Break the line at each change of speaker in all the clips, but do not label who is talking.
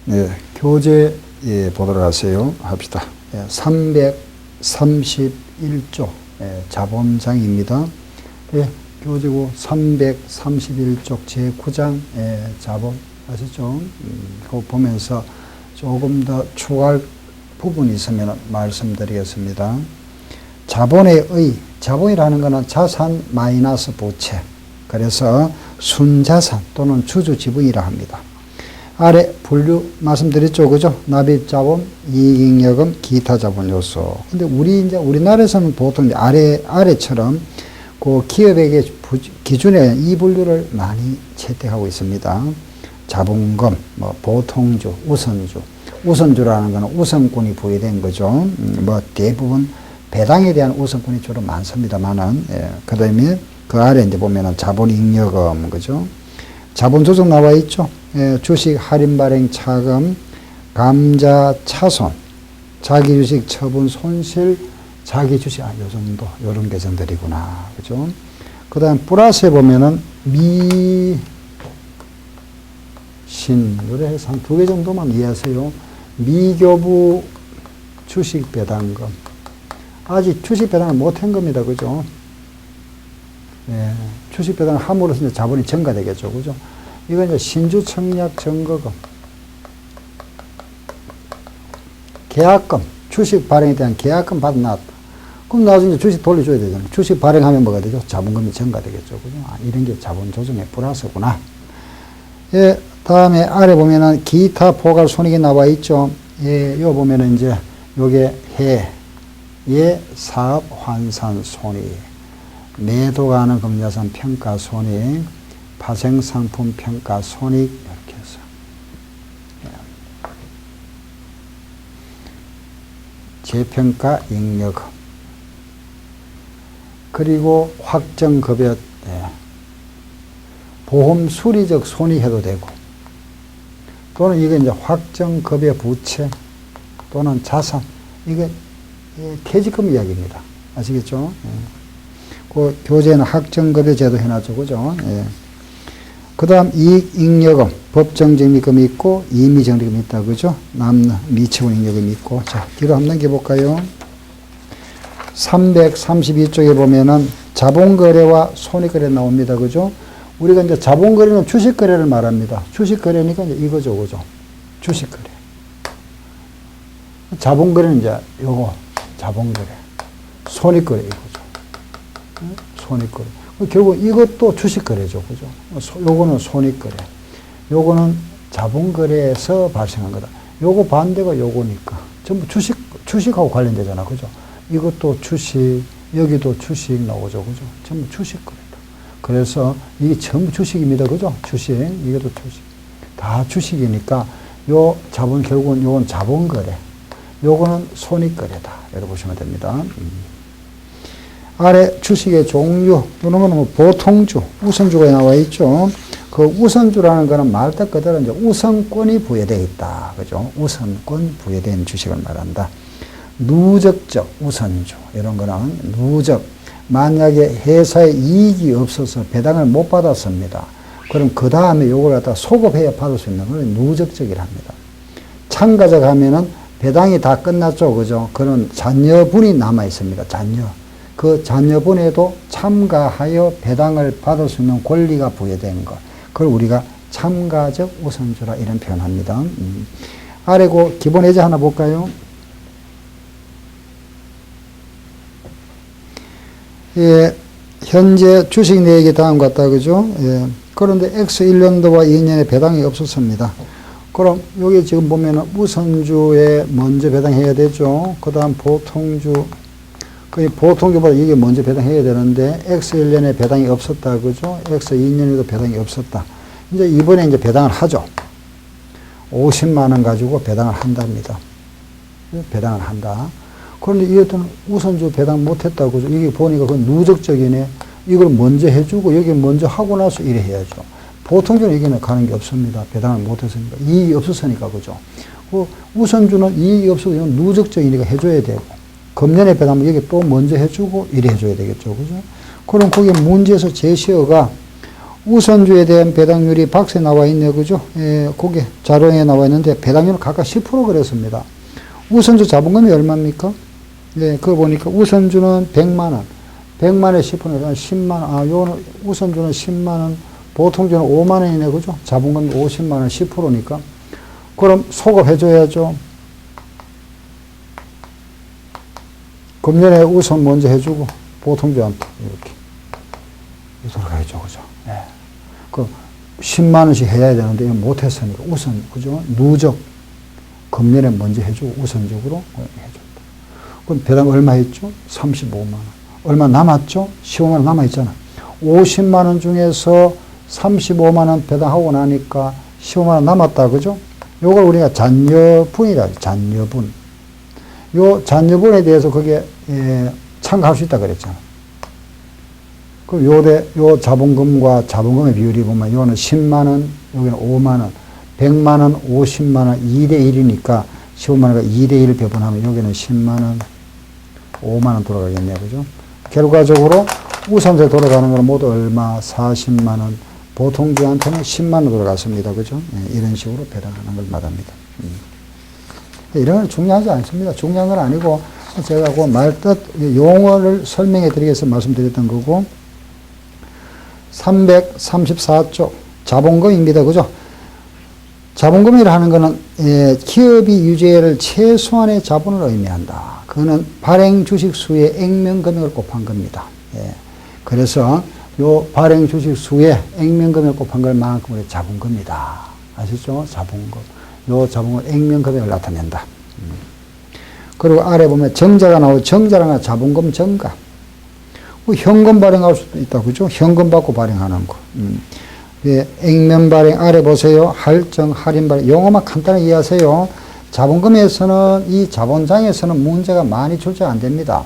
네, 교재 보도록 하세요. 합시다. 331조 자본장입니다. 교재고 331쪽 제9장 자본 아시죠? 그거 보면서 조금 더 추가할 부분이 있으면 말씀드리겠습니다. 자본의 의, 자본이라는 것은 자산 마이너스 부채, 그래서 순자산 또는 주주지분이라 합니다. 아래 분류 말씀드렸죠, 그죠? 납입자본, 이익잉여금, 기타 자본 요소. 근데 우리나라에서는 보통 아래처럼 그 기업에게 기준에 이 분류를 많이 채택하고 있습니다. 자본금, 보통주, 우선주. 우선주라는 것은 우선권이 부여된 거죠. 대부분 배당에 대한 우선권이 주로 많습니다만은, 그 다음에 그 아래 이제 보면은 자본잉여금, 그죠? 자본조정 나와 있죠. 주식 할인 발행 차금, 감자 차손, 자기주식 처분 손실, 자기주식, 요 정도, 요런 계정들이구나. 그죠? 그 다음, 플러스에 보면은, 요래 해서 한 2개 정도만 이해하세요. 미교부 주식 배당금. 아직 주식 배당을 못한 겁니다. 그죠? 네, 주식 배당을 함으로써 이제 자본이 증가되겠죠. 그죠? 이건 이제 신주 청약 증거금. 계약금. 주식 발행에 대한 계약금 받아놨다. 그럼 나중에 주식 돌려줘야 되잖아요. 주식 발행하면 뭐가 되죠? 자본금이 증가되겠죠. 그죠? 이런 게 자본 조정의 플러스구나. 예, 다음에 아래 보면은 기타 포괄 손익이 나와 있죠. 예, 요 보면은 이제 요게 사업 환산 손익, 매도 가능 금자산 평가 손익, 파생 상품 평가 손익, 이렇게 해서. 예. 재평가 잉여금. 그리고 확정급여, 보험 수리적 손익해도 되고, 또는 이게 이제 확정급여 부채, 또는 자산, 이게 퇴직금 이야기입니다. 아시겠죠? 그 교재에는 확정급여 제도 해놨죠. 그죠? 그 다음 이익잉여금, 법정적립금이 있고, 임의적립금이 있다. 그죠? 남는 미치분 잉여금이 있고. 자, 뒤로 한번 넘겨볼까요? 332쪽에 보면은 자본거래와 손익거래 나옵니다. 그죠? 우리가 이제 자본거래는 주식거래를 말합니다. 주식거래니까 이제 이거죠. 그죠? 주식거래. 자본거래는 이제 요거, 자본거래. 손익거래 이거죠. 손익거래. 결국 이것도 주식거래죠. 그죠? 요거는 손익거래. 요거는 자본거래에서 발생한 거다. 요거 반대가 요거니까. 전부 주식하고 관련되잖아. 그죠? 이것도 주식, 여기도 주식 나오죠. 그죠? 전부 주식거래다. 그래서 이게 전부 주식입니다. 그죠? 주식. 이것도 주식. 다 주식이니까 요 자본, 결국은 요건 자본거래. 요거는 손익거래다. 이렇게 보시면 됩니다. 아래 주식의 종류, 이런 거는 보통주, 우선주가 나와 있죠. 그 우선주라는 거는 말뜻 그대로 이제 우선권이 부여되어 있다. 그죠? 우선권 부여된 주식을 말한다. 누적적 우선주, 이런 거는 누적. 만약에 회사에 이익이 없어서 배당을 못 받았습니다. 그럼 그 다음에 요걸 갖다가 소급해야 받을 수 있는 걸 누적적이라 합니다. 참가자가 하면은 배당이 다 끝났죠. 그죠? 그런 잔여분이 남아 있습니다. 잔여. 그 잔여분에도 참가하여 배당을 받을 수 있는 권리가 부여된 것. 그걸 우리가 참가적 우선주라 이런 표현합니다. 아래고 기본 예제 하나 볼까요? 예, 현재 주식 내역이 다음과 같다. 그죠? 예. 그런데 X1년도와 2년에 배당이 없었습니다. 그럼 여기 지금 보면은 우선주에 먼저 배당해야 되죠. 그 다음 보통주, 보통주보다 이게 먼저 배당해야 되는데 X1년에 배당이 없었다. 그죠? X2년에도 배당이 없었다. 이제 이번에 이제 배당을 하죠. 50만원 가지고 배당을 한답니다. 배당을 한다. 그런데 이것들은 우선주 배당 못했다고. 그죠? 이게 보니까 그건 누적적이네. 이걸 먼저 해주고 여기 먼저 하고 나서 이래 해야죠. 보통주는 이게 가는 게 없습니다. 배당을 못했으니까. 이익이 없었으니까. 그죠? 그 우선주는 이익이 없어도 이건 누적적이니까 해줘야 되고. 금년에 배당은 여기 또 먼저 해주고 이래 해줘야 되겠죠. 그죠? 그럼 거기 문제에서 제시어가 우선주에 대한 배당률이 박스에 나와 있네요. 그죠? 예, 거기 자료에 나와 있는데 배당률은 각각 10% 그랬습니다. 우선주 자본금이 얼마입니까? 네, 그거 보니까 우선주는 100만원. 100만원에 10%는 10만원. 아, 요는 우선주는 10만원. 보통주는 5만원이네. 그죠? 자본금이 50만원 10%니까. 그럼 소급해줘야죠. 금년에 우선 먼저 해주고, 보통주한테 이렇게. 이렇게 해줘. 그죠? 예. 그 10만원씩 해야 되는데, 이거 못했으니까 우선, 그죠? 누적. 금년에 먼저 해주고, 우선적으로 해줘. 그럼 배당 얼마 했죠? 35만원. 얼마 남았죠? 15만원 남아있잖아. 50만원 중에서 35만원 배당하고 나니까 15만원 남았다. 그죠? 요걸 우리가 잔여분이라 해요. 잔여분. 요 잔여분에 대해서 거기에 참가할 수 있다 그랬잖아. 그럼 요 자본금과 자본금의 비율이 보면 요거는 10만원, 여기는 5만원, 100만원, 50만원, 2대1이니까 15만원과 2대1 배분하면 여기는 10만원, 5만원 돌아가겠네요. 그죠? 결과적으로 우선세 돌아가는 건 모두 얼마? 40만원. 보통주한테는 10만원 돌아갔습니다. 그죠? 네, 이런 식으로 배당하는 걸 말합니다. 이런 건 중요하지 않습니다. 중요한 건 아니고, 제가 그 말뜻, 용어를 설명해 드리기 위해서 말씀드렸던 거고, 334쪽, 자본금입니다. 그죠? 자본금이라 하는 것은 기업이 유지를 최소한의 자본을 의미한다. 그거는 발행 주식 수의 액면 금액을 곱한 겁니다. 예. 그래서 요 발행 주식 수의 액면 금액을 곱한 걸만큼 우리 자본금이다. 아시죠? 자본금. 요 자본금 액면 금액을 나타낸다. 그리고 아래 보면 정자가 나오고 정자랑 자본금 정가. 현금 발행할 수도 있다. 그죠? 현금 받고 발행하는 거. 예, 액면 발행 아래 보세요. 할증, 할인 발행. 용어만 간단히 이해하세요. 자본금에서는 이 자본장에서는 문제가 많이 출제가 안 됩니다.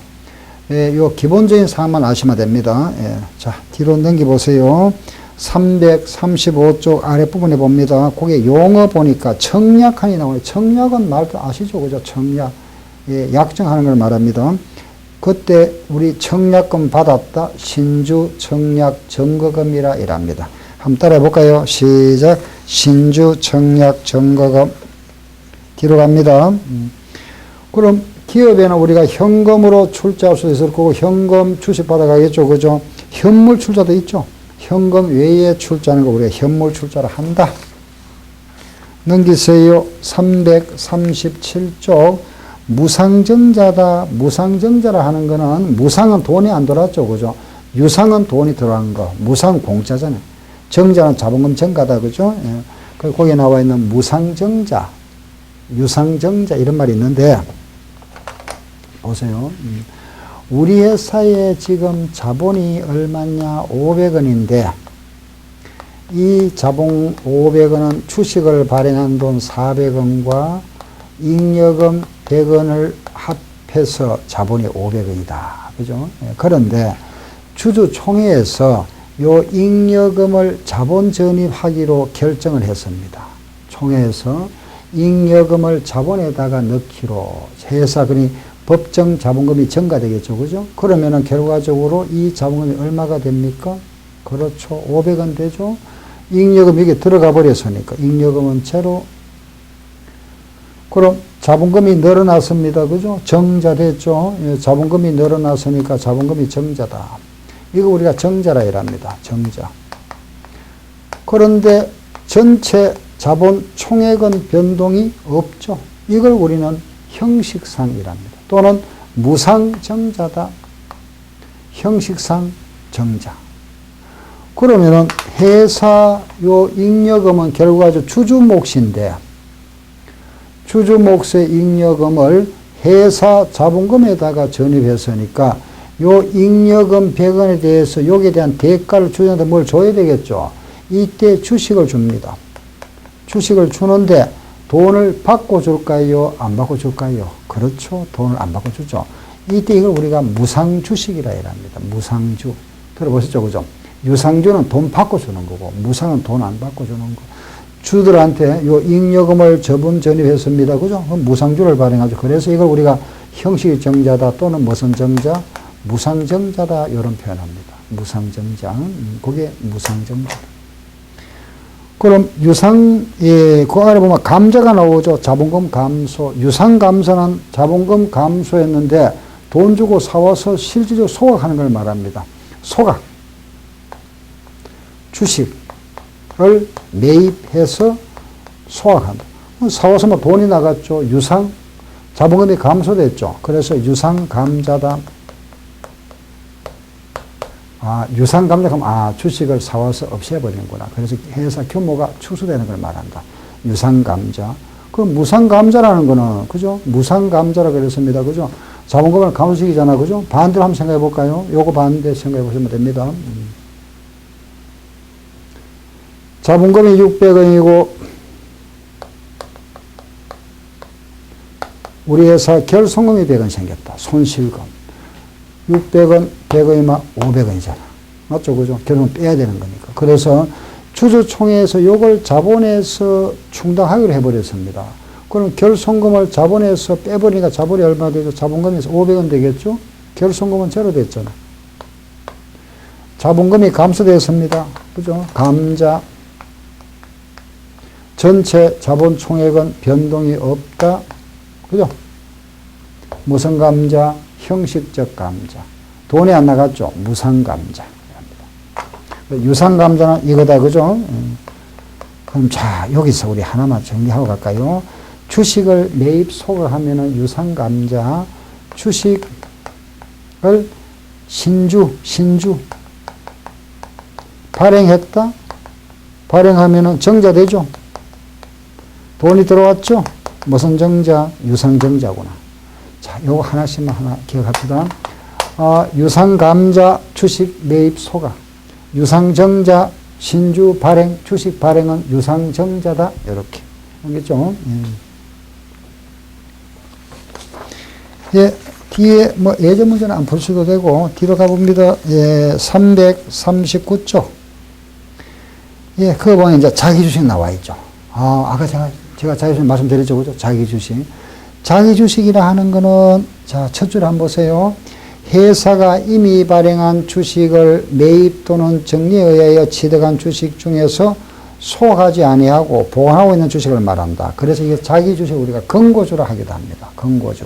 예, 요 기본적인 사항만 아시면 됩니다. 예, 자, 뒤로 넘겨 보세요. 335쪽 아랫부분에 봅니다. 거기에 용어 보니까 청약한이 나오네요. 청약은 말도 아시죠? 그죠? 청약. 예, 약정하는 걸 말합니다. 그때 우리 청약금 받았다. 신주 청약 증거금이라 이랍니다. 한번 따라해 볼까요? 시작. 신주 청약 증거금. 뒤로 갑니다. 그럼 기업에는 우리가 현금으로 출자할 수 있을 거고 현금 주식 받아가겠죠. 그죠? 현물 출자도 있죠. 현금 외에 출자하는 거 우리가 현물 출자를 한다. 넘기세요. 337쪽 무상증자다. 무상증자라 하는 거는 무상은 돈이 안 들어왔죠. 그죠? 유상은 돈이 들어간 거. 무상 공짜잖아요. 정자는 자본금 정가다. 그죠? 예. 그리고 거기에 나와 있는 무상증자, 유상증자 이런 말이 있는데 보세요. 우리 회사에 지금 자본이 얼마냐? 500원인데 이 자본 500원은 주식을 발행한 돈 400원과 잉여금 100원을 합해서 자본이 500원이다. 그죠? 그런데 주주총회에서 요 잉여금을 자본 전입하기로 결정을 했습니다. 총회에서 잉여금을 자본에다가 넣기로 회사 그니 법정 자본금이 증가되겠죠. 그죠? 그러면은 결과적으로 이 자본금이 얼마가 됩니까? 그렇죠. 500원 되죠? 잉여금 이게 들어가 버렸으니까. 잉여금은 제로. 그럼 자본금이 늘어났습니다. 그죠? 정자 됐죠? 예, 자본금이 늘어났으니까 자본금이 정자다. 이거 우리가 정자라 이랍니다. 정자. 그런데 전체 자본 총액은 변동이 없죠. 이걸 우리는 형식상이랍니다. 또는 무상정자다. 형식상 정자. 그러면은 회사 요 잉여금은 결과적으로 주주 몫인데 주주 몫의 잉여금을 회사 자본금에다가 전입했으니까 요 잉여금 100원에 대해서 여기에 대한 대가를 주주한테 뭘 줘야 되겠죠. 이때 주식을 줍니다. 주식을 주는데 돈을 받고 줄까요? 안 받고 줄까요? 그렇죠. 돈을 안 받고 주죠. 이때 이걸 우리가 무상주식이라 합니다. 무상주. 들어보셨죠? 그죠? 유상주는 돈 받고 주는 거고 무상은 돈 안 받고 주는 거. 주들한테 요 잉여금을 저분 전입했습니다. 그죠? 무상주를 발행하죠. 그래서 이걸 우리가 형식의 정자다 또는 무슨 정자? 무상정자다 이런 표현합니다. 무상정자. 그게 무상정자. 그럼 그 아래 보면 감자가 나오죠. 자본금 감소. 유상 감소는 자본금 감소였는데 돈 주고 사와서 실질적으로 소각하는 걸 말합니다. 소각. 주식을 매입해서 소각한다. 사와서 뭐 돈이 나갔죠. 유상. 자본금이 감소됐죠. 그래서 유상 감자다. 유상 감자 그럼 주식을 사와서 없애버리는구나. 그래서 회사 규모가 축소되는 걸 말한다. 유상 감자. 그럼 무상 감자라는 거는 그죠? 무상 감자라고 그랬습니다. 그죠? 자본금을 감소시키잖아. 그죠? 반대로 한번 생각해 볼까요? 요거 반대 생각해 보시면 됩니다. 자본금이 600원이고 우리 회사 결손금이 100원 생겼다. 손실금. 600원, 100원이면 500원이잖아. 맞죠? 그죠? 결국은 빼야 되는 거니까. 그래서 주주총회에서 요걸 자본에서 충당하기로 해버렸습니다. 그럼 결손금을 자본에서 빼버리니까 자본이 얼마 되죠? 자본금에서 500원 되겠죠? 결손금은 제로 됐잖아. 자본금이 감소됐습니다. 그죠? 감자. 전체 자본총액은 변동이 없다. 그죠? 무슨 감자? 형식적 감자. 돈이 안 나갔죠? 무상 감자. 유상 감자는 이거다. 그죠? 그럼 자, 여기서 우리 하나만 정리하고 갈까요? 주식을 매입 소각하면은 유상 감자, 주식을 신주 발행했다. 발행하면은 정자 되죠? 돈이 들어왔죠? 무슨 정자? 유상 정자구나. 자, 요거 하나씩만 하나 기억합시다. 유상 감자 주식 매입 소각. 유상 정자 신주 발행 주식 발행은 유상 정자다. 이렇게. 알겠죠? 예, 뒤에 뭐 예전 문제는 안 풀셔도 되고 뒤로 가봅니다. 예, 339쪽. 예, 그거 보면 이제 자기 주식 나와 있죠. 아까 제가 자기 주식 말씀드렸죠. 그죠? 자기 주식. 자기 주식이라 하는 거는, 자, 첫 줄 한번 보세요. 회사가 이미 발행한 주식을 매입 또는 정리에 의하여 취득한 주식 중에서 소각하지 아니하고 보관하고 있는 주식을 말한다. 그래서 이게 자기 주식 우리가 근고주라 하기도 합니다. 근고주.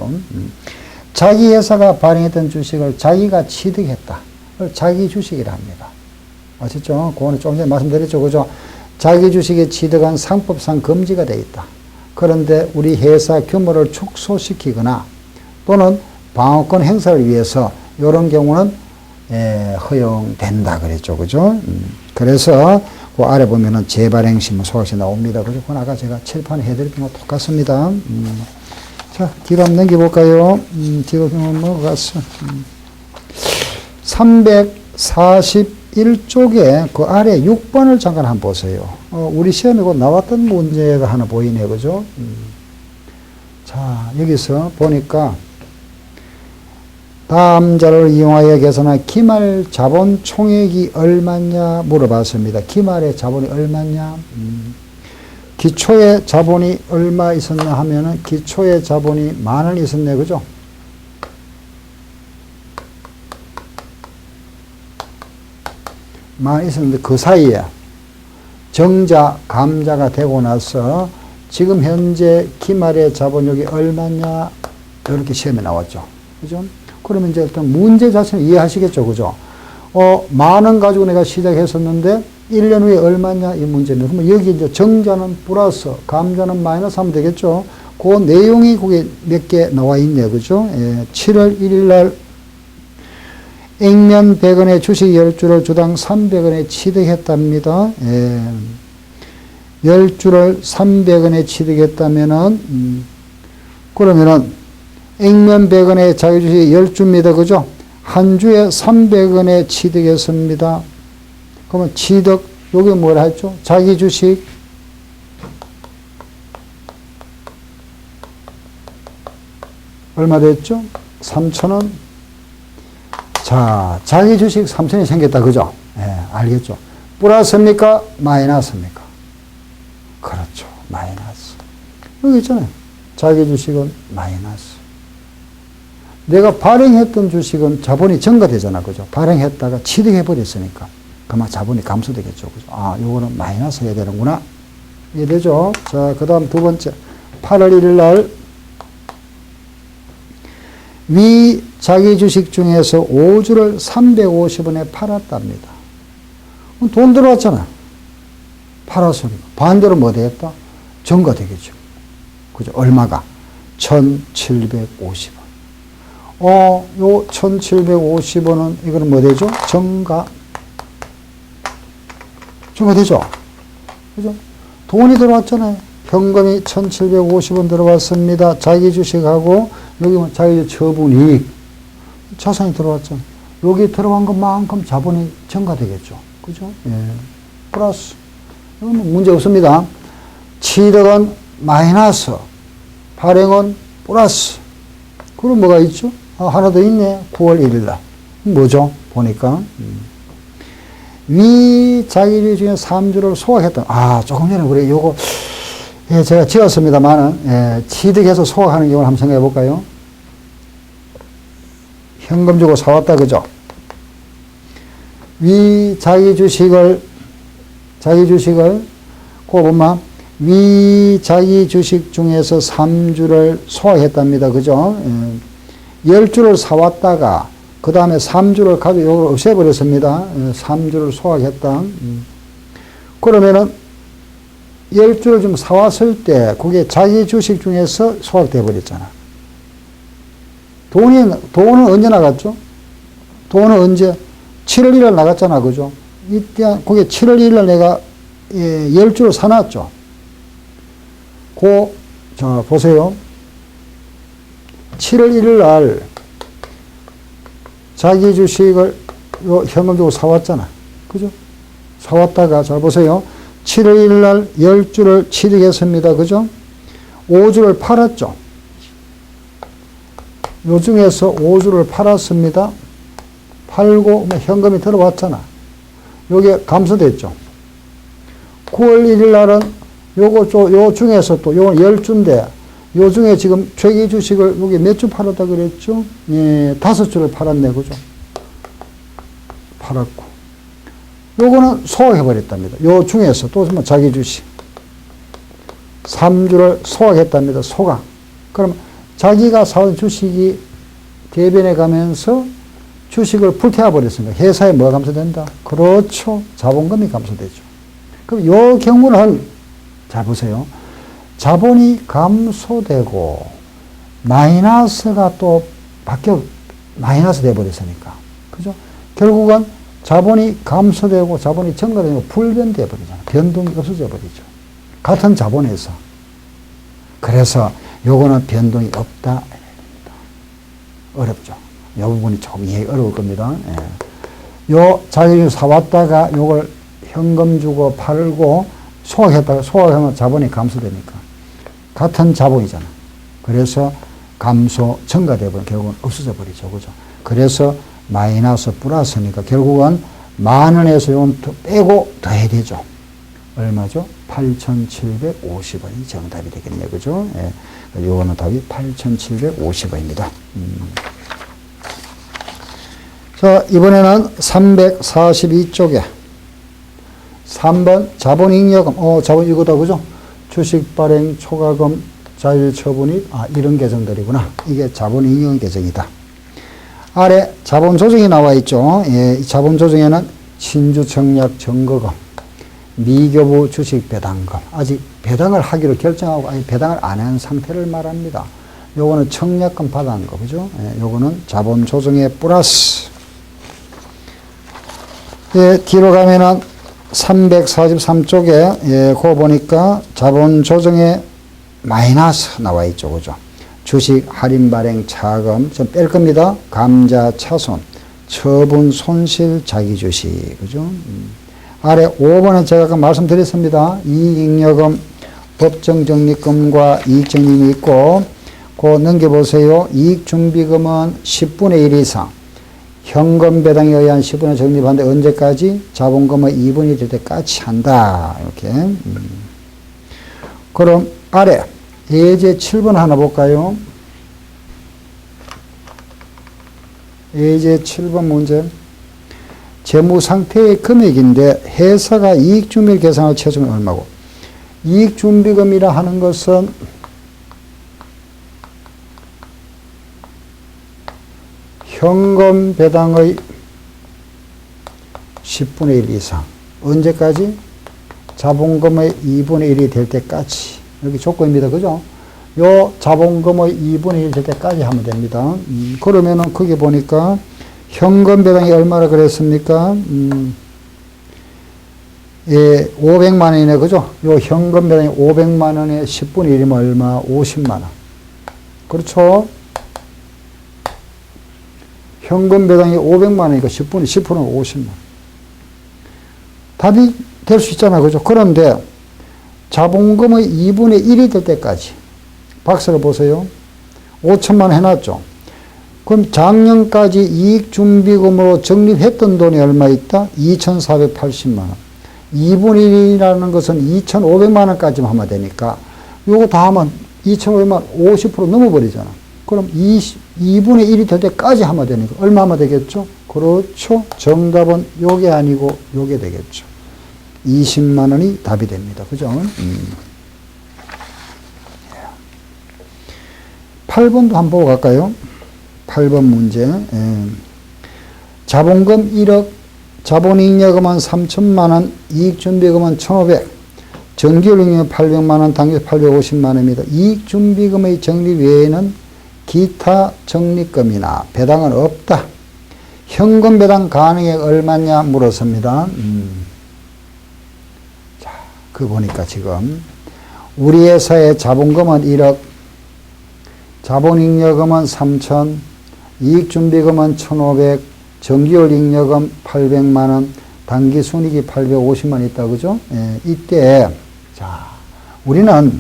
자기 회사가 발행했던 주식을 자기가 취득했다. 그걸 자기 주식이라 합니다. 아시죠? 그거는 조금 전에 말씀드렸죠. 그죠? 자기 주식에 취득한 상법상 금지가 되어 있다. 그런데 우리 회사 규모를 축소시키거나 또는 방어권 행사를 위해서 이런 경우는 허용된다 그랬죠. 그죠? 그래서 그 아래 보면은 재발행 신문 소각시 나옵니다. 그죠? 그건 아까 제가 칠판 해드렸던 거 똑같습니다. 자, 뒤로 한번 넘겨볼까요? 뒤로 넘어갔어. 341쪽에 그 아래 6번을 잠깐 한번 보세요. 우리 시험에 곧 나왔던 문제가 하나 보이네요. 그죠? 자, 여기서 보니까 다음 자료를 이용하여 계산한 기말 자본 총액이 얼마냐 물어봤습니다. 기말의 자본이 얼마냐? 기초의 자본이 얼마 있었나 하면은 기초의 자본이 10,000원 있었네. 그죠? 많이 있었는데 그 사이에 정자, 감자가 되고 나서 지금 현재 기말의 자본력이 얼마냐 이렇게 시험에 나왔죠. 그죠? 그러면 이제 일단 문제 자체는 이해하시겠죠. 그죠? 10,000원 가지고 내가 시작했었는데 1년 후에 얼마냐 이 문제입니다. 그러면 여기 이제 정자는 플러스, 감자는 마이너스 하면 되겠죠. 그 내용이 거기 몇 개 나와 있네요. 그죠? 7월 1일 날 액면 100원의 주식 10주를 주당 300원에 취득했답니다. 10주를 300원에 취득했다면은, 그러면은, 액면 100원의 자기 주식 10주입니다. 그죠? 한 주에 300원에 취득했습니다. 그러면 취득, 요게 뭐라 했죠? 자기 주식. 얼마 됐죠? 3,000원. 자, 자기 주식 3,000원이 생겼다. 그죠? 알겠죠? 플러스입니까? 마이너스입니까? 그렇죠. 마이너스. 여기 있잖아요. 자기 주식은 마이너스. 내가 발행했던 주식은 자본이 증가되잖아. 그죠? 발행했다가 취득해버렸으니까. 그만 자본이 감소되겠죠. 그죠? 아, 요거는 마이너스 해야 되는구나. 이해되죠? 자, 그 다음 두 번째. 8월 1일 날, 위 자기 주식 중에서 5주를 350원에 팔았답니다. 돈 들어왔잖아. 팔았으니까. 반대로 뭐 되겠다? 정가 되겠죠. 그죠? 얼마가? 1,750원. 요 1,750원은, 이거는 뭐 되죠? 정가 되죠? 그죠? 돈이 들어왔잖아요. 현금이 1,750원 들어왔습니다. 자기 주식하고, 여기 뭐 자기 처분이익. 자산이 들어왔잖아요. 여기 들어간 것만큼 자본이 증가되겠죠. 그죠? 예. 플러스. 이건 문제 없습니다. 취득은 마이너스, 발행은 플러스. 그럼 뭐가 있죠? 하나 더 있네. 9월 1일 날. 뭐죠? 보니까. 위 자기주의 중에 3주를 소각했다. 조금 전에 우리 요거, 예, 제가 지었습니다만은, 예, 취득해서 소각하는 경우를 한번 생각해 볼까요? 현금 주고 사왔다, 그죠? 위 자기 주식을, 그거 보면, 위 자기 주식 중에서 3주를 소각했답니다. 그죠? 예, 10주를 사왔다가, 그 다음에 3주를 가지고 이걸 없애버렸습니다. 3주를 소각했다. 그러면은 10주를 좀 사왔을 때 그게 자기 주식 중에서 소각돼 버렸잖아. 돈은 언제 나갔죠? 돈은 언제? 7월 1일 나갔잖아. 그죠? 이때 그게 7월 1일 내가 10주를 사놨죠. 자, 보세요. 7월 1일 날 자기 주식을 현금 주고 사왔잖아. 그죠? 사왔다가, 잘 보세요. 7월 1일 날 10주를 취득했습니다. 그죠? 5주를 팔았죠. 요 중에서 5주를 팔았습니다. 팔고 현금이 들어왔잖아. 요게 감소됐죠. 9월 1일 날은 요 중에서 또 요건 10주인데 요 중에 지금 자기 주식을 여기 몇 주 팔았다 그랬죠? 예, 5주를 팔았네. 그죠? 팔았고. 요거는 소각해버렸답니다. 요 중에서 또 뭐 자기 주식. 3주를 소각했답니다. 소각. 그럼 자기가 사온 주식이 대변에 가면서 주식을 불태워버렸습니다. 회사에 뭐가 감소된다? 그렇죠. 자본금이 감소되죠. 그럼 요 경우는 잘 보세요. 자본이 감소되고 마이너스가 또 마이너스 돼버렸으니까. 그죠? 결국은 자본이 감소되고 자본이 증가되고 불변돼 버리잖아. 변동이 없어져 버리죠. 같은 자본에서. 그래서 요거는 변동이 없다. 어렵죠. 이 부분이 조금 이해가 어려울 겁니다. 예. 요 자기를 사왔다가 요걸 현금 주고 팔고 소각하면 자본이 감소되니까. 같은 자본이잖아. 그래서 감소, 증가되면 결국은 없어져 버리죠. 그죠? 그래서 마이너스 플러스니까 결국은 10,000원에서 요건 빼고 더해야 되죠. 얼마죠? 8,750원이 정답이 되겠네요. 그죠? 예. 요거는 답이 8,750원입니다. 자, 이번에는 342쪽에 3번 자본잉여금. 자본 이거다. 그죠? 주식 발행 초과금 자율 처분이 이런 계정들이구나. 이게 자본잉여 계정이다. 아래 자본 조정이 나와 있죠. 예, 자본 조정에는 신주 청약 증거금, 미교부 주식 배당금, 아직 배당을 하기로 결정하고 아직 배당을 안 한 상태를 말합니다. 요거는 청약금 받은 거, 그죠? 예, 요거는 자본 조정의 플러스. 예, 뒤로 가면은 343쪽에, 예, 그거 보니까 자본 조정의 마이너스 나와 있죠. 그죠? 주식 할인 발행 차금, 좀 뺄 겁니다. 감자 차손, 처분 손실 자기 주식. 그죠? 아래 5번은 제가 아까 말씀드렸습니다. 이익잉여금, 법정적립금과 이익적립이 있고, 그거 넘겨보세요. 이익준비금은 10분의 1 이상, 현금 배당에 의한 10분의 적립하는데 언제까지? 자본금의 2분의 1이 될 때까지 한다. 이렇게. 그럼 아래 예제 7번 하나 볼까요? 예제 7번 문제. 재무 상태의 금액인데 회사가 이익 준비를 계산할 최종은 얼마고? 이익 준비금이라 하는 것은 현금 배당의 10분의 1 이상. 언제까지? 자본금의 2분의 1이 될 때까지. 여기 조건입니다. 그죠? 요 자본금의 2분의 1 될 때까지 하면 됩니다. 그러면은 거기 보니까 현금 배당이 얼마라 그랬습니까? 예, 500만 원이네. 그죠? 요 현금 배당이 500만 원에 10분의 1이면 얼마? 50만 원. 그렇죠? 현금 배당이 500만 원이니까 10%는 50만 원. 답이 될 수 있잖아. 그죠? 그런데 자본금의 2분의 1이 될 때까지. 박스를 보세요. 5천만 원 해놨죠. 그럼 작년까지 이익준비금으로 적립했던 돈이 얼마 있다? 2,480만 원. 2분의 1이라는 것은 2,500만 원까지만 하면 되니까 요거 다 하면 2,500만 원 50% 넘어버리잖아. 그럼 2분의 1이 될 때까지 하면 되니까 얼마 하면 되겠죠? 그렇죠. 정답은 요게 아니고 요게 되겠죠. 20만 원이 답이 됩니다. 그죠? 8번도 한번 보고 갈까요? 8번 문제. 자본금 1억, 자본잉여금은 3천만 원, 이익준비금은 1,500, 정기율잉여 800만 원, 당기 850만 원입니다. 이익준비금의 적립 외에는 기타 적립금이나 배당은 없다. 현금 배당 가능액 얼마냐 물었습니다. 자, 그 보니까 지금 우리 회사의 자본금은 1억, 자본잉여금은 3천, 이익준비금은 1,500, 정기율잉여금 800만 원, 당기순이익이 850만 원 있다. 그죠? 예, 이때 자 우리는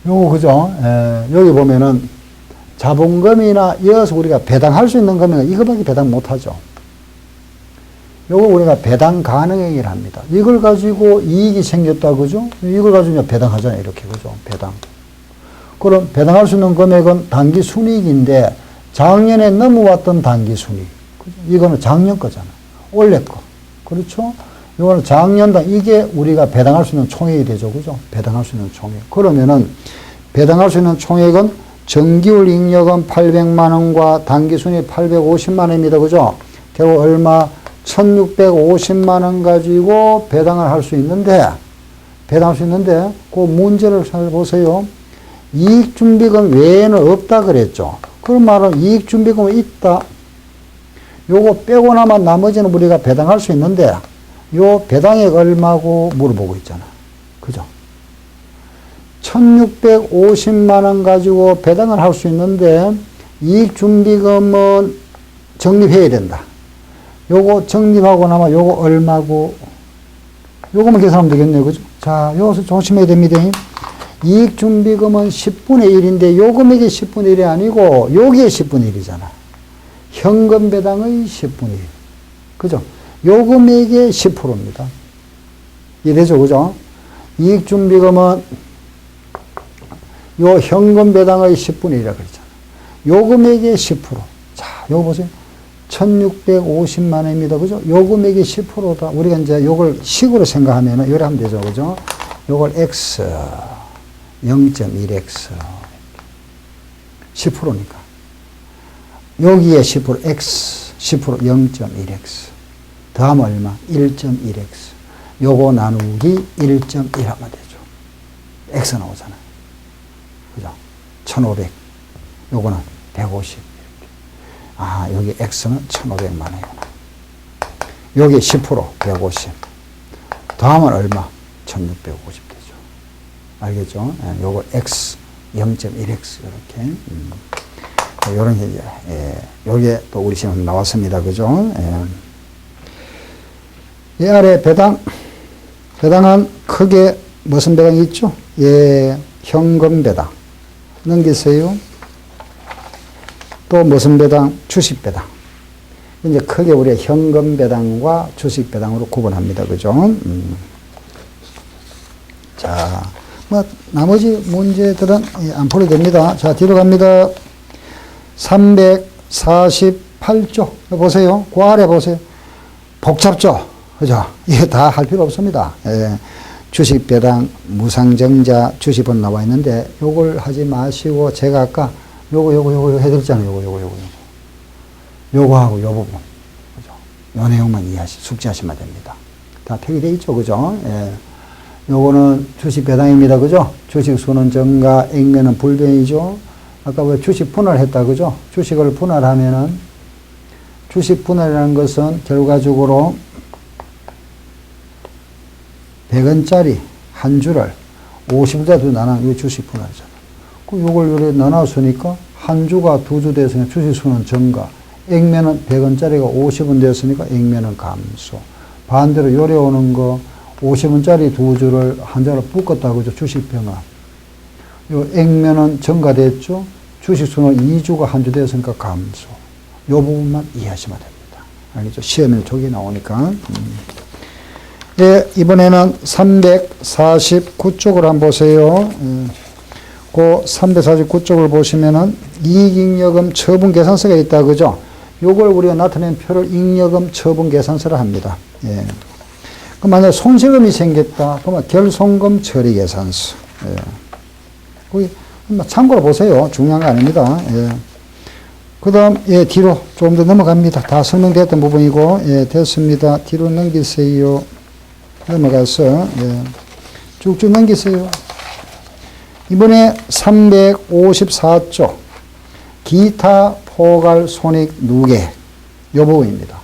요거 그죠? 예, 여기 보면은 자본금이나 이어서 우리가 배당할 수 있는 금액은 이거밖에 배당 못하죠. 요거 우리가 배당 가능액이라 합니다. 이걸 가지고 이익이 생겼다. 그죠? 이걸 가지고 배당하잖아요. 이렇게. 그죠? 배당. 그럼 배당할 수 있는 금액은 당기순이익인데 작년에 넘어왔던 당기순이익. 이거는 작년 거잖아. 올해 거. 그렇죠? 이거는 작년당 이게 우리가 배당할 수 있는 총액이 되죠. 그죠? 배당할 수 있는 총액. 그러면은 배당할 수 있는 총액은 정기율 잉여금 800만 원과 당기순이익 850만 원입니다. 그죠? 결국 얼마? 1650만 원 가지고 배당을 할 수 있는데 그 문제를 잘 보세요. 이익준비금 외에는 없다 그랬죠. 그런 말은 이익준비금은 있다. 요거 빼고 나면 나머지는 우리가 배당할 수 있는데 요 배당액 얼마고 물어보고 있잖아. 그죠? 1650만 원 가지고 배당을 할 수 있는데 이익준비금은 적립해야 된다. 요거 적립하고 나면 요거 얼마고 요거만 계산하면 되겠네요. 그죠? 자, 여기서 조심해야 됩니다. 이익준비금은 10분의 1인데 요 금액이 10분의 1이 아니고 여기에 10분의 1이잖아. 현금 배당의 10분의 1. 그죠? 요 금액의 10%입니다. 이해되죠? 그죠? 이익준비금은 요 현금 배당의 10분의 1이라고 그랬잖아. 요 금액의 10%. 자, 요거 보세요. 1650만 원입니다. 그죠? 요 금액이 10%다. 우리가 이제 요걸 식으로 생각하면은 요래 하면 되죠. 그죠? 요걸 X, 0.1X. 10%니까. 여기에 10%, X, 10%, 0.1X. 더하면 얼마? 1.1X. 요거 나누기 1.1 하면 되죠. X 나오잖아요. 그죠? 1500. 요거는 150. 아, 여기 X는 1500만 원이구나. 여기 10%, 150. 더하면 얼마? 1650 되죠. 알겠죠? 요거 X, 0.1X, 이렇게. 요런 게, 요게 또 우리 시험 나왔습니다. 그죠? 이 아래 배당. 배당은 크게 무슨 배당이 있죠? 예, 현금 배당. 넘기세요. 또 무슨 배당? 주식 배당. 이제 크게 우리가 현금 배당과 주식 배당으로 구분합니다. 그죠? 자, 뭐, 나머지 문제들은 안 풀어도 됩니다. 자, 뒤로 갑니다. 348 28조. 보세요. 그 아래 보세요. 복잡죠? 그죠? 이게 다 할 필요 없습니다. 예. 주식 배당, 무상증자, 주식은 나와 있는데, 요걸 하지 마시고, 제가 아까 요거 해드렸잖아요. 요거하고 요 부분. 그죠? 요 내용만 숙지하시면 됩니다. 다 표기되어 있죠. 그죠? 예. 요거는 주식 배당입니다. 그죠? 주식 수는 증가, 액면은 불변이죠. 아까 왜 주식 분할을 했다. 그죠? 주식을 분할하면은, 주식 분할이라는 것은 결과적으로 100원짜리 한 주를 50원짜리 나눠, 이 주식 분할이잖아. 그럼 요걸 이렇게 나눠서니까 한 주가 두 주 됐으니까 주식 수는 증가. 액면은 100원짜리가 50원 됐으니까 액면은 감소. 반대로 요래 오는 거 50원짜리 두 주를 한 자로 묶었다. 그죠? 주식 병합. 요 액면은 증가됐죠? 주식 수는 2주가 한 주 됐으니까 감소. 요 부분만 이해하시면 됩니다. 알겠죠? 시험에 저기 나오니까. 예, 이번에는 349쪽을 한번 보세요. 그 349쪽을 보시면은 이익잉여금 처분계산서가 있다. 그죠? 요걸 우리가 나타낸 표를 잉여금 처분계산서라 합니다. 예. 그럼 만약에 손실금이 생겼다. 그러면 결손금 처리계산서. 예. 거기 참고로 보세요. 중요한 거 아닙니다. 예. 그 다음, 예, 뒤로 조금 더 넘어갑니다. 다 설명됐던 부분이고, 예, 됐습니다. 뒤로 넘기세요. 넘어가서, 예, 쭉쭉 넘기세요. 이번에 354쪽. 기타 포괄 손익 누계. 요 부분입니다.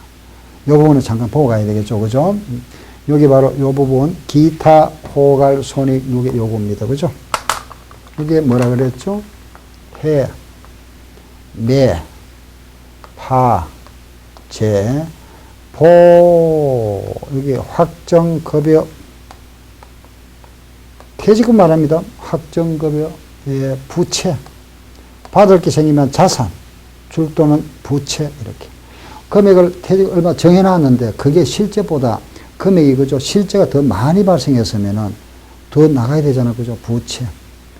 요 부분을 잠깐 보고 가야 되겠죠. 그죠? 여기 바로 요 부분, 기타 포괄 손익 누계 요겁니다. 그죠? 이게 뭐라 그랬죠? 해, 매, 파, 재, 보, 여기 확정급여, 퇴직금 말합니다. 확정급여, 예, 부채, 받을 게 생기면 자산, 줄 돈은 부채, 이렇게. 금액을 퇴직 얼마 정해놨는데, 그게 실제보다 금액이, 그죠? 실제가 더 많이 발생했으면은 더 나가야 되잖아. 그죠? 부채.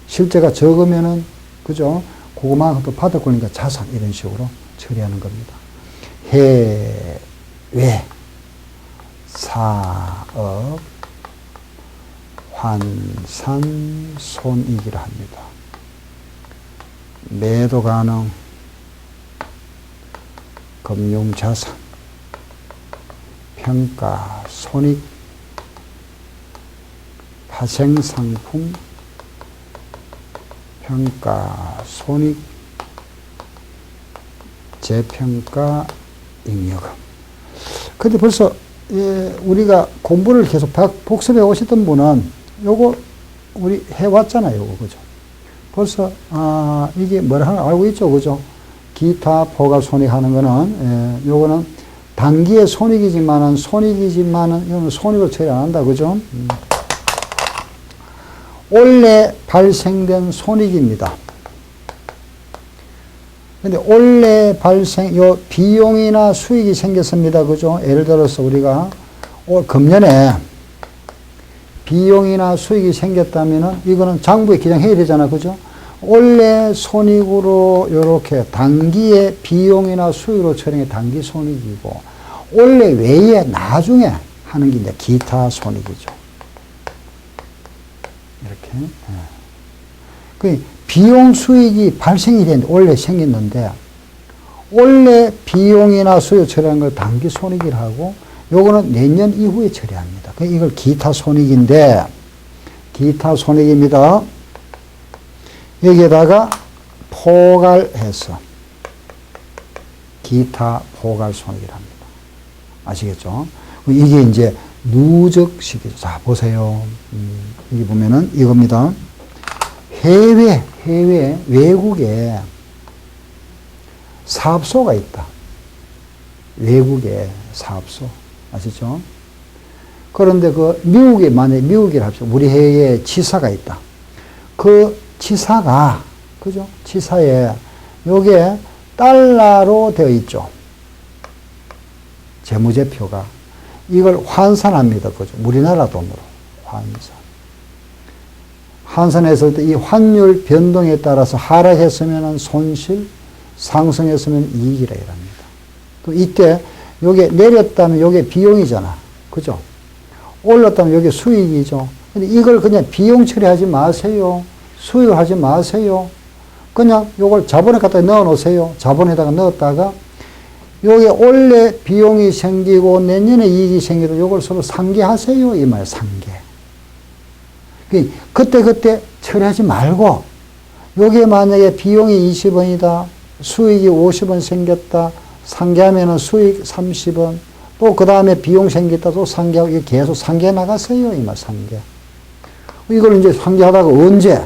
실제가 적으면은, 그죠? 그거만 또 받을 거니까 자산, 이런 식으로 처리하는 겁니다. 해외, 사업, 환산, 손익이라 합니다. 매도 가능, 금융자산, 평가, 손익, 파생상품, 평가, 손익, 재평가, 잉여금. 근데 벌써, 예, 우리가 공부를 계속 복습해 오셨던 분은 요거 우리 해왔잖아요. 요거, 그죠? 벌써, 이게 뭐라 하나 알고 있죠. 그죠? 기타 포괄 손익 하는 거는, 예, 요거는 단기의 손익이지만은, 이거는 손익을 처리 안 한다. 그죠? 원래 발생된 손익입니다. 근데 원래 요 비용이나 수익이 생겼습니다. 그죠? 예를 들어서 우리가 금년에 비용이나 수익이 생겼다면은 이거는 장부에 기장해야 되잖아. 그죠? 원래 손익으로 이렇게 단기의 비용이나 수익으로 처리한 게 단기 손익이고, 원래 외에 나중에 하는 게 이제 기타 손익이죠. 이렇게. 그 비용 수익이 발생이 되는데 원래 생겼는데, 원래 비용이나 수익 처리한 걸 단기 손익이라 하고, 요거는 내년 이후에 처리합니다. 이걸 기타 손익인데, 기타 손익입니다. 여기에다가 포괄해서 기타 포괄 손익이랍니다. 아시겠죠? 이게 이제 누적식이죠. 자, 보세요. 여기 보면은 이겁니다. 외국에 사업소가 있다. 외국에 사업소. 아시죠? 그런데 만약에 미국이라 합시다. 우리 해외에 지사가 있다. 그 지사가, 그죠? 지사에, 요게 달러로 되어 있죠. 재무제표가. 이걸 환산합니다. 그죠? 우리나라 돈으로. 환산했을 때 이 환율 변동에 따라서 하락했으면 손실, 상승했으면 이익이라 합니다. 또 이때 요게 내렸다면 요게 비용이잖아. 그죠? 올랐다면 요게 수익이죠. 근데 이걸 그냥 비용 처리하지 마세요. 수익하지 마세요. 그냥 요걸 자본에 갖다 넣어 놓으세요. 자본에다가 넣었다가 요게 올해 비용이 생기고 내년에 이익이 생기도 요걸 서로 상계하세요. 이 말 상계. 그때 처리하지 말고 요게 만약에 비용이 20원이다. 수익이 50원 생겼다. 상계하면은 수익 30원. 또 그 다음에 비용 생겼다. 또 상계하고 계속 상계 나가세요. 이 말 상계. 이걸 이제 상계하다가 언제?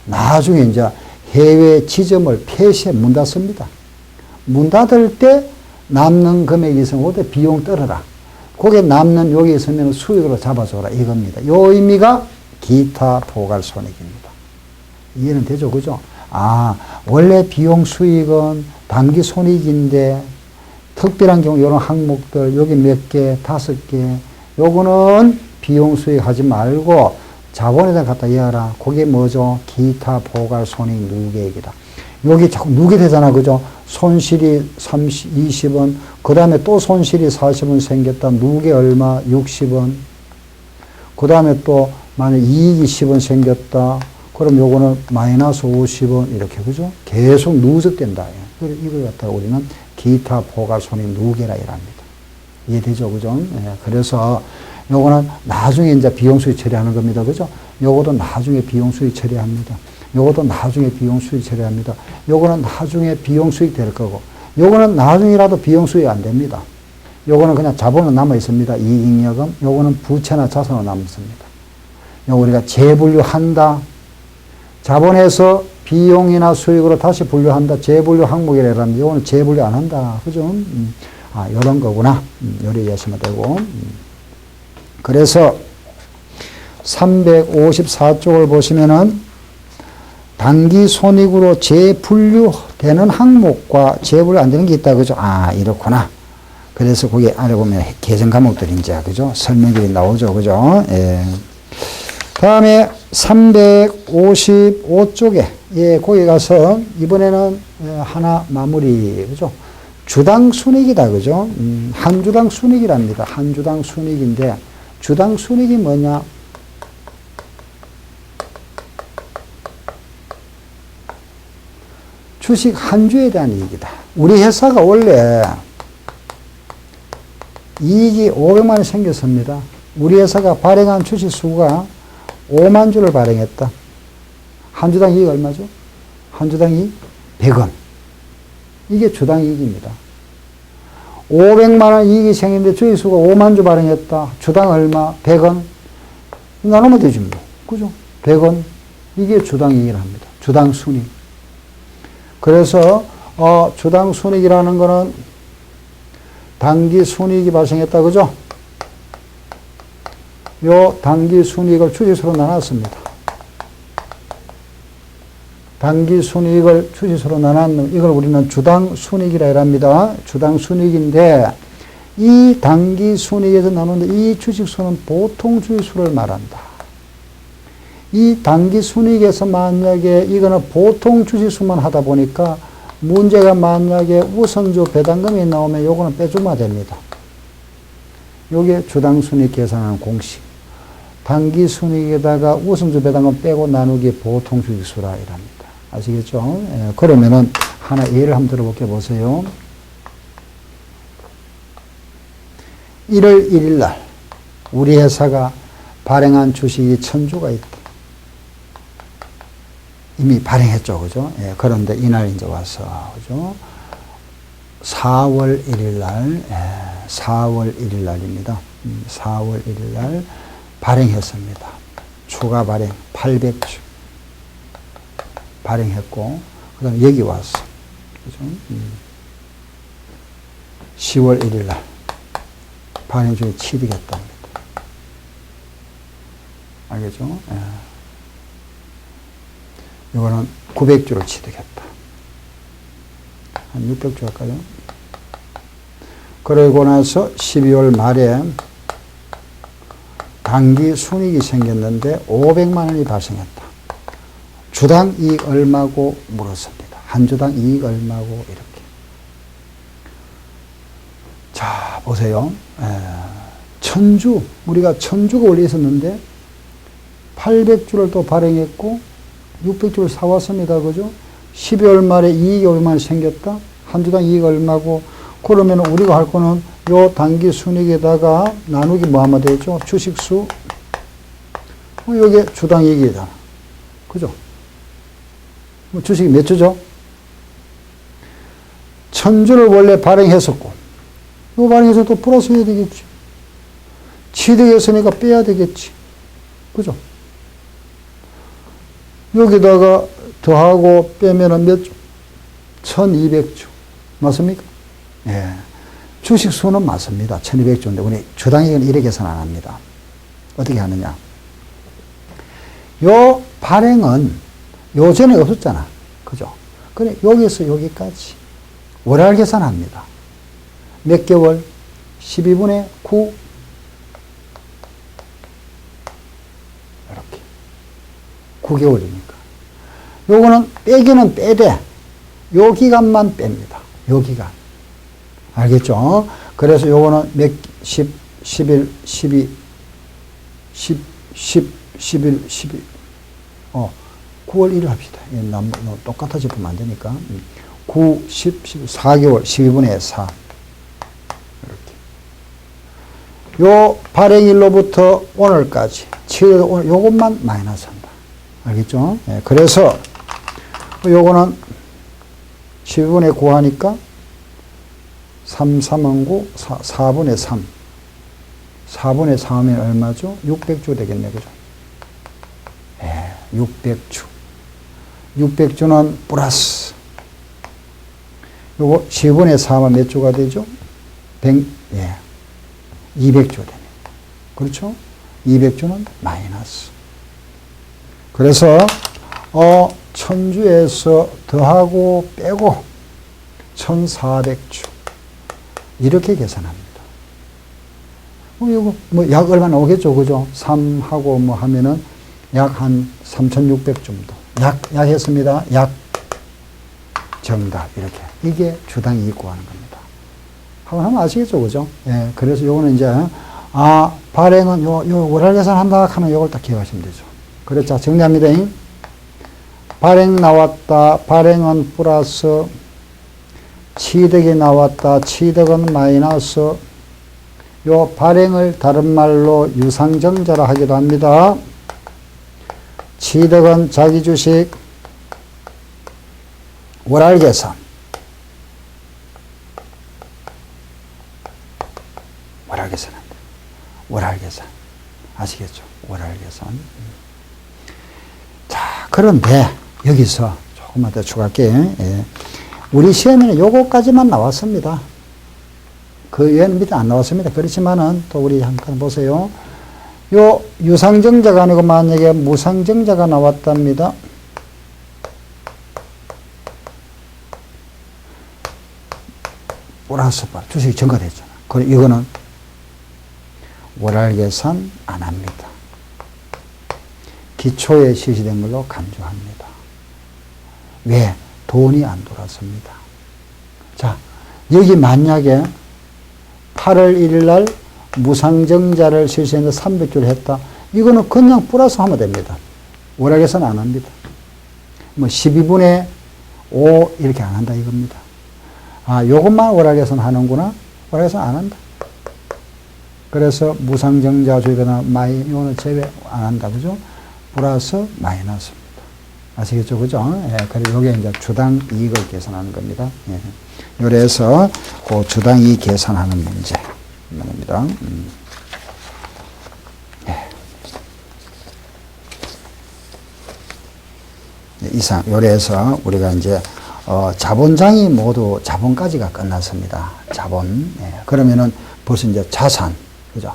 나중에 이제 해외 지점을 폐시해 문 닫습니다. 문 닫을 때 남는 금액이 있으면 그때 비용 떨어라. 거기에 남는 여기 있으면 수익으로 잡아줘라. 이겁니다. 요 의미가 기타 포괄 손익입니다. 이해는 되죠? 그죠? 아, 원래 비용 수익은 단기 손익인데 특별한 경우 이런 항목들 여기 몇 개, 5개 요거는 비용 수익 하지 말고 자본에다 갖다 이어라. 그게 뭐죠? 기타 포괄 손익 누계액이다. 여기 자꾸 누게 되잖아. 그죠? 손실이 20원, 그 다음에 또 손실이 40원 생겼다. 누게 얼마? 60원. 그 다음에 또 만약 이익이 10원 생겼다. 그럼 요거는 마이너스 50원. 이렇게, 그죠? 계속 누적된다. 이걸 갖다가 우리는 기타 포괄 손익 누계라 이랍니다. 이해되죠? 그죠? 예, 그래서 요거는 나중에 이제 비용 수익 처리하는 겁니다. 그죠? 요것도 나중에 비용 수익 처리합니다. 요것도 나중에 비용 수익 처리합니다. 요거는 나중에 비용 수익 될 거고, 요거는 나중이라도 비용 수익 안 됩니다. 요거는 그냥 자본은 남아 있습니다. 이익여금. 요거는 부채나 자산으로 남습니다. 요거 우리가 재분류한다. 자본에서 비용이나 수익으로 다시 분류한다. 재분류 항목이라는데 요거는 재분류 안 한다. 그죠? 아, 요런 거구나. 요리 이해하시면 되고. 그래서 354쪽을 보시면은 단기 손익으로 재분류되는 항목과 재분류 안 되는 게 있다. 그죠? 아, 이렇구나. 그래서 거기 안에 보면 계정 과목들이 이제, 그죠? 설명들이 나오죠. 그죠? 예. 다음에 355쪽에, 예, 거기 가서 이번에는 하나 마무리, 그죠? 주당 순익이다. 그죠? 한 주당 순익이랍니다. 한 주당 순익인데, 주당 순익이 뭐냐? 주식 한 주에 대한 이익이다. 우리 회사가 원래 이익이 500만 원이 생겼습니다. 우리 회사가 발행한 주식 수가 5만 주를 발행했다. 한 주당 이익 얼마죠? 한 주당 이익 100원. 이게 주당 이익입니다. 500만 원 이익이 생겼는데 주식 수가 5만 주 발행했다. 주당 얼마? 100원. 나누면 되지 뭐. 그죠? 100원. 이게 주당 이익을 합니다. 주당 순익. 그래서 주당 순익이라는 거는 단기 순익이 발생했다. 그죠? 요 단기 순익을 주식수로 나눴습니다. 단기 순익을 주식수로 나눴는 이걸 우리는 주당 순익이라 합니다. 주당 순익인데 이 단기 순익에서 나누는데 이 주식수는 보통 주식수를 말한다. 이 단기 순익에서 만약에 이거는 보통 주식수만 하다 보니까 문제가 만약에 우선주 배당금이 나오면 요거는 빼주면 됩니다. 요게 주당 순익 계산하는 공식. 단기 순익에다가 우선주 배당금 빼고 나누기 보통 주식수라 이랍니다. 아시겠죠? 예, 그러면은 하나 예를 한번 들어볼게 보세요. 1월 1일 날 우리 회사가 발행한 주식이 1000주가 있다. 이미 발행했죠. 그죠? 예, 그런데 이날 이제 와서, 그죠? 4월 1일 날, 4월 1일 날입니다. 4월 1일 날 발행했습니다. 추가 발행 800주. 발행했고, 그 다음에 여기 왔어. 그죠? 10월 1일 날 발행 중에 취득했답니다. 알겠죠? 예. 이거는 900주를 취득했다. 한 600주 할까요? 그러고 나서 12월 말에 단기 순익이 생겼는데 500만 원이 발생했다. 주당 이익 얼마고 물었습니다. 한 주당 이익 얼마고 이렇게. 보세요. 천주, 우리가 천주가 원래 있었는데 800주를 또 발행했고 600주를 사왔습니다. 그죠? 12월 말에 이익이 얼마나 생겼다? 한 주당 이익 얼마고, 그러면 우리가 할 거는 요 단기 순이익에다가 나누기 뭐 하면 되죠? 주식수. 여기 주당 이익이다. 그죠? 주식이 몇 주죠? 1000주를 원래 발행했었고, 요 발행해서 또 플러스 해야 되겠지. 취득했으니까 빼야 되겠지. 그죠? 여기다가 더하고 빼면은 몇 주? 1200주. 맞습니까? 예. 주식 수는 맞습니다. 1200주인데, 우리 주당이익은 이렇게 계산 안 합니다. 어떻게 하느냐. 요 발행은 요전에 없었잖아. 그죠? 그래, 여기서 여기까지. 월할 계산합니다. 몇 개월? 12분의 9. 이렇게. 9개월이니까. 요거는 빼기는 빼되, 요 기간만 뺍니다. 요 기간. 알겠죠? 그래서 요거는 10, 11, 12, 10, 11, 12. 9월 1일 합시다. 똑같아 짚으면 안 되니까. 9, 10, 11, 4개월, 12분의 4. 이렇게. 요 발행일로부터 오늘까지. 요것만 마이너스 한다. 알겠죠? 예, 그래서, 요거는 12분의 9 하니까 3, 3은 9, 4분의 3. 4분의 3하면 얼마죠? 600주 되겠네. 그죠? 예, 600주. 600주는 플러스. 요거 10분의 4면 몇 주가 되죠? 200주 되네. 그렇죠? 200주는 마이너스. 그래서, 1000주에서 더하고 빼고 1400주. 이렇게 계산합니다. 이거 약 얼마 나오겠죠? 그죠? 3하고 뭐 하면은 약 한 3600 정도. 약 했습니다. 약. 정답. 이렇게. 이게 주당 이익 구하는 겁니다. 한번 아시겠죠? 그죠? 예. 그래서 요거는 이제, 발행은 요 월할 계산한다 하면 요걸 딱 기억하시면 되죠. 그래서 자, 정리합니다. 발행 나왔다. 발행은 플러스. 취득이 나왔다. 취득은 마이너스. 요 발행을 다른 말로 유상증자라 하기도 합니다. 취득은 자기 주식, 월할 계산. 월할 계산한다. 월할 계산. 아시겠죠? 월할 계산. 자, 그런데 여기서 조금만 더 추가할게요. 예. 우리 시험에는 요거까지만 나왔습니다. 그 외에는 밑에 안 나왔습니다. 그렇지만은 또 우리 한번 보세요. 요 유상증자가 아니고 만약에 무상증자가 나왔답니다. 플러스 주식이 증가됐잖아. 그럼 이거는 월할 계산 안 합니다. 기초에 실시된 걸로 간주합니다. 왜? 돈이 안 돌았습니다. 자, 여기 만약에 8월 1일 날 무상증자를 실시했는데 300주를 했다. 이거는 그냥 플러스 하면 됩니다. 월할 계산 안 합니다. 뭐 12분의 5 이렇게 안 한다 이겁니다. 요것만 월할 계산 하는구나. 월할 계산 안 한다. 그래서 무상증자 주의거나 요거는 제외 안 한다. 그죠? 플러스 마이너스입니다. 아시겠죠? 그죠? 예, 그리고 요게 이제 주당 이익을 계산하는 겁니다. 예. 요래서 그 주당 이익 계산하는 문제. 입니다. 예. 이상, 요래서 우리가 이제, 자본장이 모두 자본까지가 끝났습니다. 자본. 예. 그러면은 벌써 이제 자산, 그죠?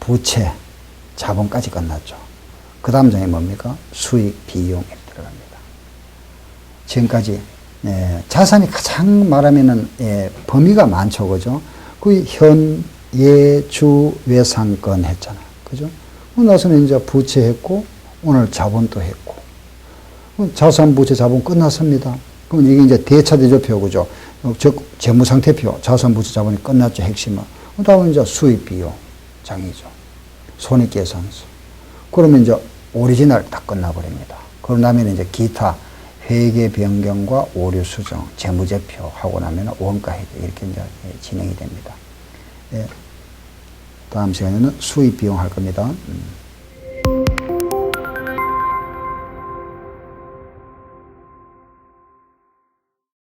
부채, 자본까지 끝났죠. 그 다음 장이 뭡니까? 수익, 비용이 들어갑니다. 지금까지, 자산이 가장 말하면은, 범위가 많죠. 그죠? 그 현, 예주, 외상권 했잖아. 그죠? 나서는 이제 부채 했고, 오늘 자본도 했고. 자산, 부채, 자본 끝났습니다. 그럼 이게 이제 대차대조표, 그죠? 즉, 재무상태표, 자산, 부채, 자본이 끝났죠. 핵심은. 그 다음은 이제 수입 비용 장이죠. 손익계산서. 그러면 이제 오리지널 딱 끝나버립니다. 그러고 나면 이제 기타 회계 변경과 오류 수정, 재무제표 하고 나면 원가 회계 이렇게 이제 진행이 됩니다. 예. 다음 시간에는 수입 비용 할 겁니다.